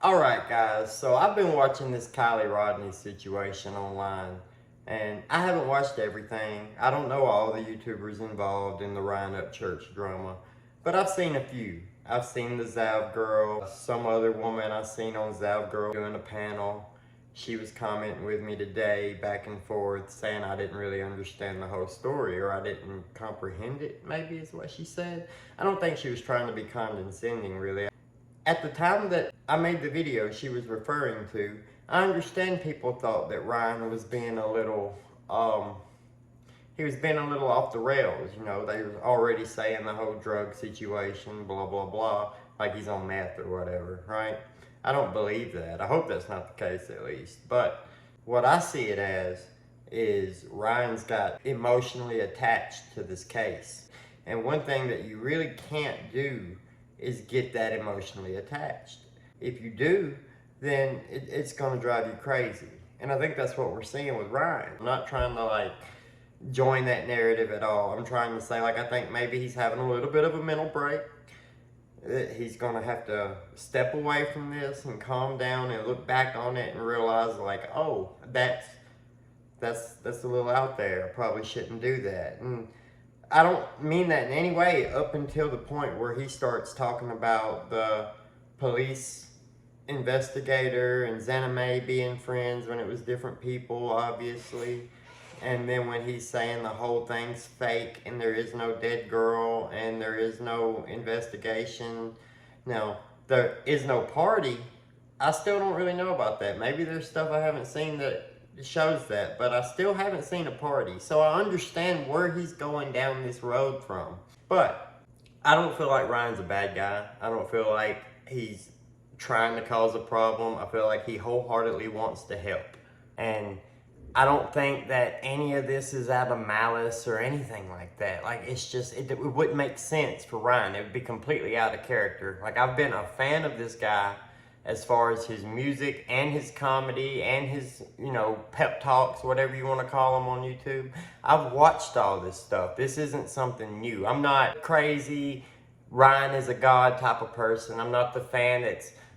Alright guys, so I've been watching this Kiely Rodni situation online, and I haven't watched everything. I don't know all the YouTubers involved in the Upchurch drama, but I've seen a few. I've seen the Zav girl, some other woman I've seen on Zav girl doing a panel. She was commenting with me today, back and forth, saying I didn't really understand the whole story, or I didn't comprehend it, maybe is what she said. I don't think she was trying to be condescending, really. At the time that I made the video she was referring to, I understand people thought that Ryan was being a little, he was being a little off the rails, you know. They were already saying the whole drug situation, blah, blah, blah, like he's on meth or whatever, right? I don't believe that. I hope that's not the case at least. But what I see it as is Ryan's got emotionally attached to this case. And one thing that you really can't do is get that emotionally attached. If you do, then it's gonna drive you crazy. And I think that's what we're seeing with Ryan. I'm not trying to like join that narrative at all. I'm trying to say, like, I think maybe he's having a little bit of a mental break. He's gonna have to step away from this and calm down and look back on it and realize, like, oh, that's a little out there. I probably shouldn't do that. And I don't mean that in any way up until the point where he starts talking about the police investigator and Xana May being friends when it was different people, obviously. And then when he's saying the whole thing's fake and there is no dead girl and there is no investigation. Now, there is no party. I still don't really know about that. Maybe there's stuff I haven't seen that shows that, but I still haven't seen a party. So I understand where he's going down this road from. But I don't feel like Ryan's a bad guy. I don't feel like he's trying to cause a problem. I feel like he wholeheartedly wants to help. And I don't think that any of this is out of malice or anything like that. Like, it's just, it wouldn't make sense for Ryan. It would be completely out of character. Like, I've been a fan of this guy as far as his music and his comedy and his, you know, pep talks, whatever you want to call them on YouTube. I've watched all this stuff. This isn't something new. I'm not crazy, Ryan is a god type of person. I'm not the fan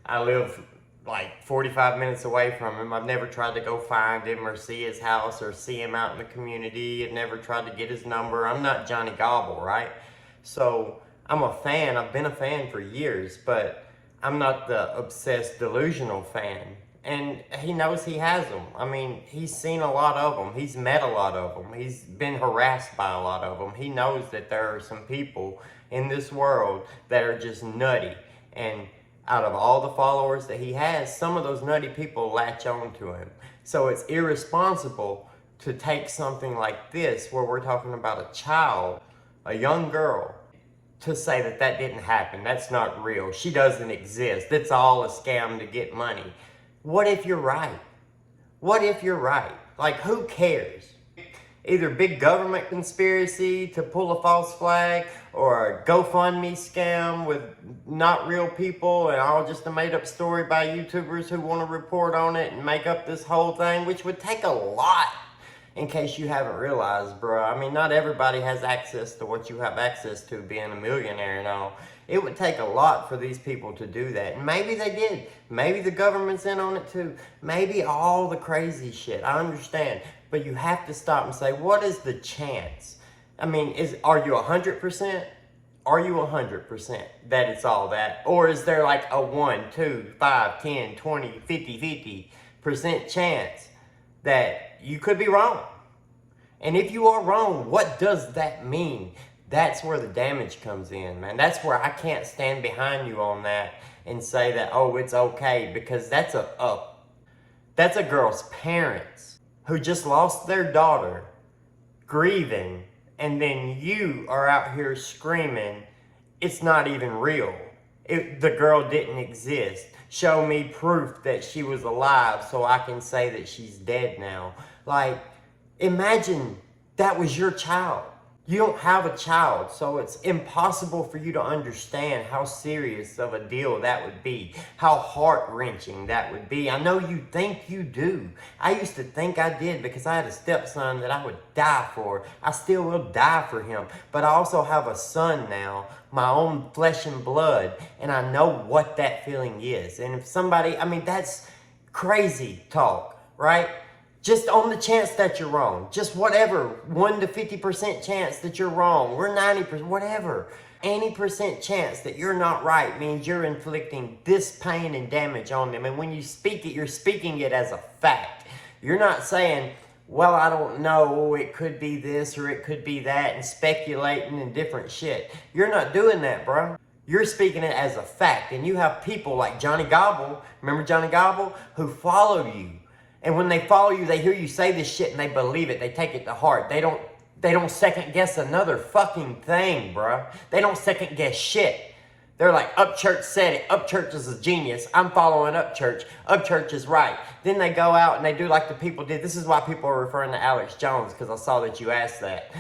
I live like 45 minutes away from him. I've never tried to go find him or see his house or see him out in the community. I've never tried to get his number. I'm not Johnny Gobble, right? So I'm a fan. I've been a fan for years, but I'm not the obsessed, delusional fan. And he knows he has them. I mean, he's seen a lot of them. He's met a lot of them. He's been harassed by a lot of them. He knows that there are some people in this world that are just nutty. And out of all the followers that he has, some of those nutty people latch on to him. So it's irresponsible to take something like this, where we're talking about a child, a young girl, to say that that didn't happen. That's not real. She doesn't exist. It's all a scam to get money. What if you're right? What if you're right? Like, who cares? Either big government conspiracy to pull a false flag, or a GoFundMe scam with not real people and all just a made-up story by YouTubers who want to report on it and make up this whole thing, which would take a lot, in case you haven't realized, bro. I mean, not everybody has access to what you have access to, being a millionaire and all. It would take a lot for these people to do that. And maybe they did. Maybe the government's in on it too. Maybe all the crazy shit. I understand. But you have to stop and say, what is the chance? I mean, are you 100%? Are you 100% that it's all that? Or is there like a 1, 2, 5, 10, 20, 50, 50% chance that you could be wrong? And if you are wrong, what does that mean? That's where the damage comes in, man. That's where I can't stand behind you on that and say that, oh, it's okay, because that's a girl's parents who just lost their daughter, grieving, and then you are out here screaming, it's not even real. The girl didn't exist. Show me proof that she was alive so I can say that she's dead now. Like, imagine that was your child. You don't have a child, so it's impossible for you to understand how serious of a deal that would be, how heart-wrenching that would be. I know you think you do. I used to think I did, because I had a stepson that I would die for. I still will die for him. But I also have a son now my own flesh and blood, and I know what that feeling is. And if somebody, I mean, that's crazy talk, right? Just on the chance that you're wrong. Just whatever, 1 to 50% chance that you're wrong. We're 90%, whatever. Any percent chance that you're not right means you're inflicting this pain and damage on them. And when you speak it, you're speaking it as a fact. You're not saying, well, I don't know, it could be this or it could be that, and speculating and different shit. You're not doing that, bro. You're speaking it as a fact. And you have people like Johnny Gobble, remember Johnny Gobble, who follow you. And when they follow you, they hear you say this shit and they believe it. They take it to heart. They don't second guess another fucking thing, bruh. They don't second guess shit. They're like, Upchurch said it. Upchurch is a genius. I'm following Upchurch. Upchurch is right. Then they go out and they do like the people did. This is why people are referring to Alex Jones, because I saw that you asked that.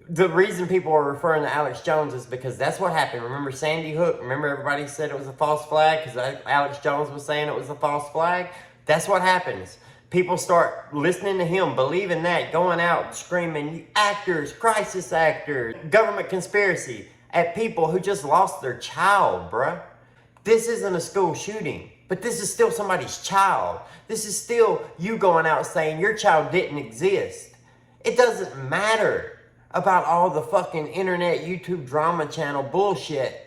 The reason people are referring to Alex Jones is because that's what happened. Remember Sandy Hook? Remember everybody said it was a false flag because Alex Jones was saying it was a false flag? That's what happens. People start listening to him, believing that, going out screaming, actors, crisis actors, government conspiracy at people who just lost their child, bruh. This isn't a school shooting, but this is still somebody's child. This is still you going out saying your child didn't exist. It doesn't matter about all the fucking internet, YouTube drama channel bullshit.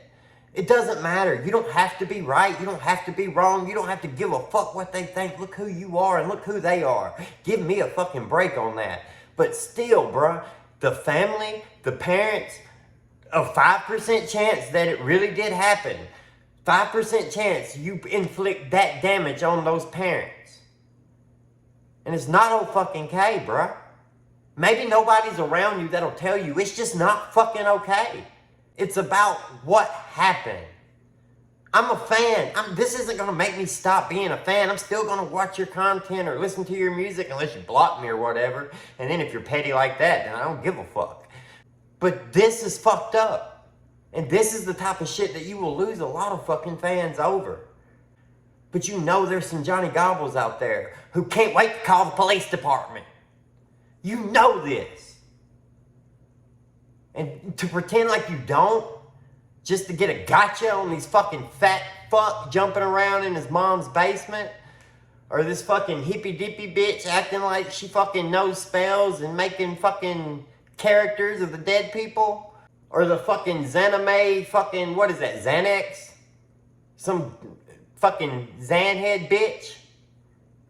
It doesn't matter. You don't have to be right. You don't have to be wrong. You don't have to give a fuck what they think. Look who you are and look who they are. Give me a fucking break on that. But still, bruh, the family, the parents, a 5% chance that it really did happen. 5% chance you inflict that damage on those parents. And it's not okay, bruh. Maybe nobody's around you that'll tell you it's just not fucking okay. It's about what happened. I'm a fan. This isn't going to make me stop being a fan. I'm still going to watch your content or listen to your music unless you block me or whatever. And then if you're petty like that, then I don't give a fuck. But this is fucked up. And this is the type of shit that you will lose a lot of fucking fans over. But you know there's some Johnny Gobbles out there who can't wait to call the police department. You know this. And to pretend like you don't, just to get a gotcha on these fucking fat fuck jumping around in his mom's basement, or this fucking hippy dippy bitch acting like she fucking knows spells and making fucking characters of the dead people, or the fucking Xaname fucking, what is that, Xanax? Some fucking Xanhead bitch?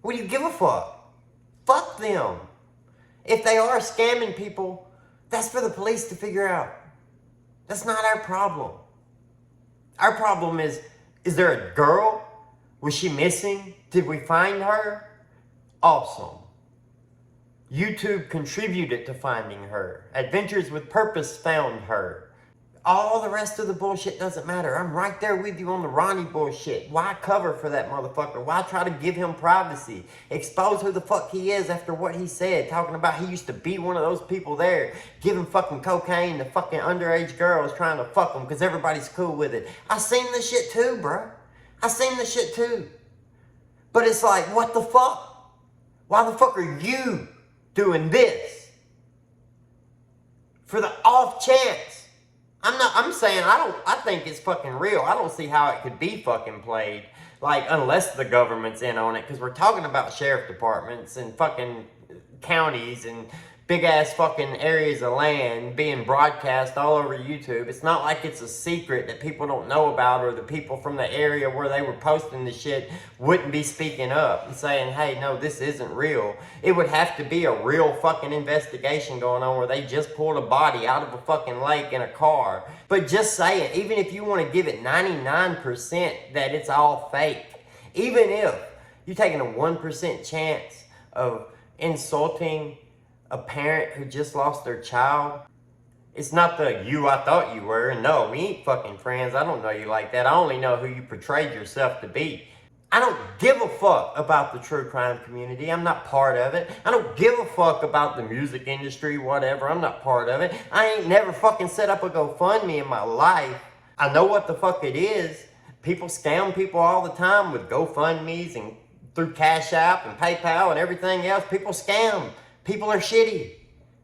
What do you give a fuck? Fuck them. If they are scamming people, that's for the police to figure out. That's not our problem. Our problem is there a girl? Was she missing? Did we find her? Awesome. YouTube contributed to finding her. Adventures with Purpose found her. All the rest of the bullshit doesn't matter. I'm right there with you on the Ronnie bullshit. Why cover for that motherfucker? Why try to give him privacy? Expose who the fuck he is after what he said. Talking about he used to be one of those people there. Giving fucking cocaine to fucking underage girls trying to fuck them because everybody's cool with it. I seen this shit too, bro. I seen this shit too. But it's like, what the fuck? Why the fuck are you doing this? For the off chance. I'm saying I think it's fucking real. I don't see how it could be fucking played. Like, unless the government's in on it. Because we're talking about sheriff departments and fucking counties and big ass fucking areas of land being broadcast all over YouTube. It's not like it's a secret that people don't know about, or the people from the area where they were posting the shit wouldn't be speaking up and saying, hey, no, this isn't real. It would have to be a real fucking investigation going on where they just pulled a body out of a fucking lake in a car. But just say it, even if you want to give it 99% that it's all fake, even if you're taking a 1% chance of insulting a parent who just lost their child, it's not the you I thought you were. No, we ain't fucking friends. I don't know you like that. I only know who you portrayed yourself to be. I don't give a fuck about the true crime community. I'm not part of it. I don't give a fuck about the music industry, whatever. I'm not part of it. I ain't never fucking set up a GoFundMe in my life. I know what the fuck it is. People scam people all the time with GoFundMes and through Cash App and PayPal and everything else. People scam. People are shitty.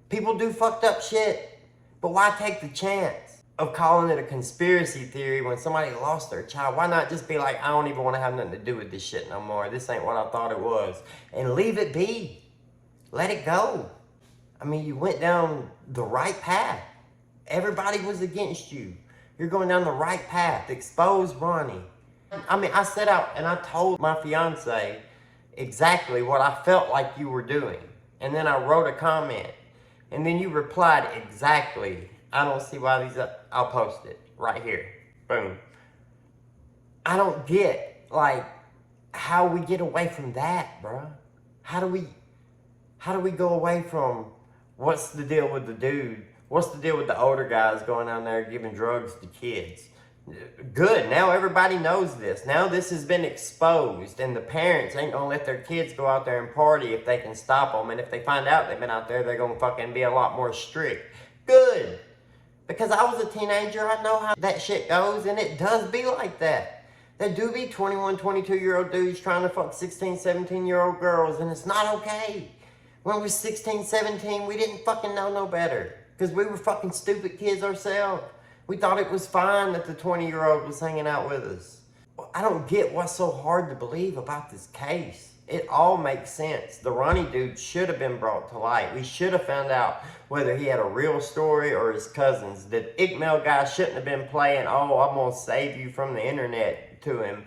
People do fucked up shit. But why take the chance? of calling it a conspiracy theory when somebody lost their child. Why not just be like, I don't even want to have nothing to do with this shit no more. This ain't what I thought it was. And leave it be. Let it go. I mean, you went down the right path. Everybody was against you. You're going down the right path. Expose Ronnie. I mean, I set out and I told my fiance exactly what I felt like you were doing. And then I wrote a comment. And then you replied exactly. I don't see why these up. I'll post it right here. Boom. I don't get, like, how we get away from that, bro. How do we go away from what's the deal with the dude? What's the deal with the older guys going down there giving drugs to kids? Good, now everybody knows this. Now this has been exposed, and the parents ain't gonna let their kids go out there and party if they can stop them. And if they find out they've been out there, they're gonna fucking be a lot more strict. Good. Because I was a teenager, I know how that shit goes, and it does be like that. There do be 21, 22-year-old dudes trying to fuck 16, 17-year-old girls, and it's not okay. When we were 16, 17, we didn't fucking know no better. Because we were fucking stupid kids ourselves. We thought it was fine that the 20-year-old was hanging out with us. I don't get what's so hard to believe about this case. It all makes sense. The Ronnie dude should have been brought to light. We should have found out whether he had a real story or his cousins. The Ickmel guy shouldn't have been playing, oh, I'm going to save you from the internet to him.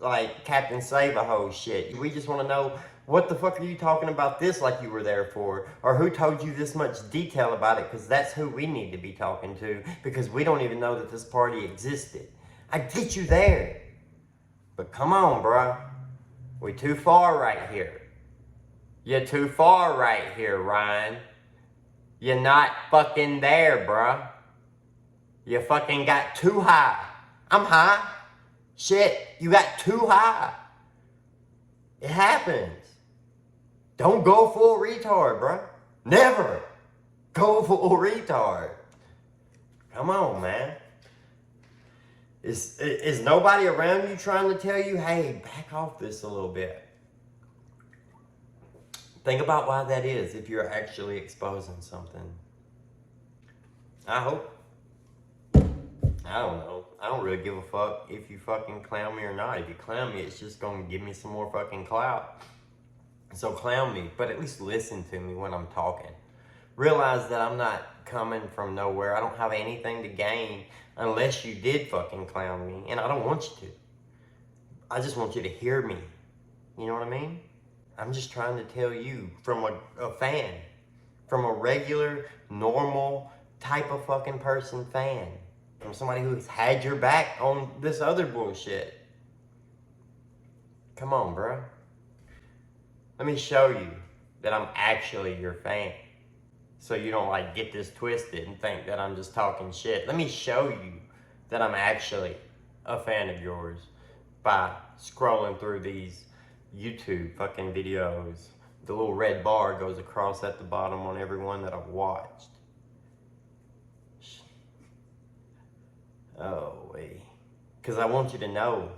Like Captain Save-A-Ho shit. We just want to know, what the fuck are you talking about this like you were there for? Or who told you this much detail about it? Because that's who we need to be talking to. Because we don't even know that this party existed. I get you there. But come on, bruh. We too far right here. You're too far right here, Ryan. You're not fucking there, bruh. You fucking got too high. I'm high. Shit, you got too high. It happens. Don't go full retard, bruh. Never go full retard. Come on, man. Is nobody around you trying to tell you, hey, back off this a little bit? Think about why that is if you're actually exposing something. I hope. I don't know. I don't really give a fuck if you fucking clown me or not. If you clown me, it's just gonna give me some more fucking clout. So clown me, but at least listen to me when I'm talking. Realize that I'm not coming from nowhere. I don't have anything to gain unless you did fucking clown me. And I don't want you to. I just want you to hear me. You know what I mean? I'm just trying to tell you from a fan. From a regular, normal type of fucking person fan. From somebody who's had your back on this other bullshit. Come on, bro. Let me show you that I'm actually your fan. So you don't like get this twisted and think that I'm just talking shit. Let me show you that I'm actually a fan of yours by scrolling through these YouTube fucking videos. The little red bar goes across at the bottom on every one that I've watched. Oh, wait. Because I want you to know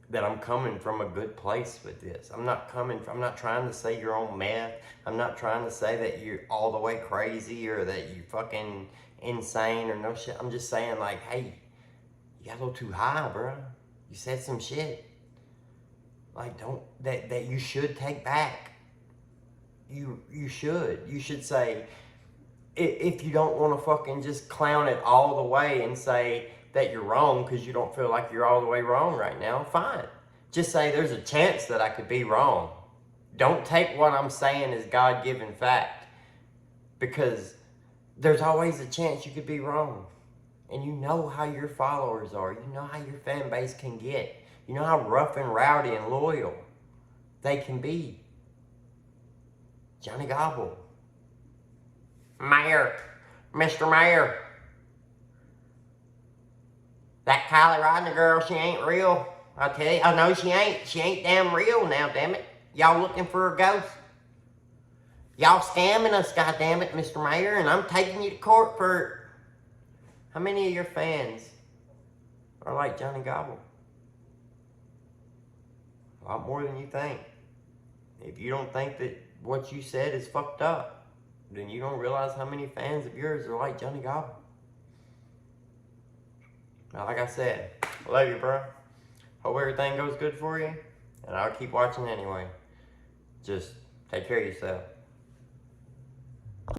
that I'm coming from a good place with this. I'm not trying to say you're on meth. I'm not trying to say that you're all the way crazy or that you're fucking insane or no shit. I'm just saying like, hey, you got a little too high, bro. You said some shit. Like, that you should take back. You should. You should say, if you don't want to fucking just clown it all the way and say that you're wrong because you don't feel like you're all the way wrong right now, fine. Just say there's a chance that I could be wrong. Don't take what I'm saying as God-given fact, because there's always a chance you could be wrong. And you know how your followers are. You know how your fan base can get. You know how rough and rowdy and loyal they can be. Johnny Gobble. Mayor. Mr. Mayor. That Kiely Rodni girl, she ain't real. I tell you. Oh, no, she ain't. She ain't damn real now, damn it. Y'all looking for a ghost? Y'all scamming us, goddammit, Mr. Mayor, and I'm taking you to court for it. How many of your fans are like Johnny Gobble? A lot more than you think. If you don't think that what you said is fucked up, then you don't realize how many fans of yours are like Johnny Gobble. Like I said, love you, bro. Hope everything goes good for you, and I'll keep watching anyway. Just take care of yourself.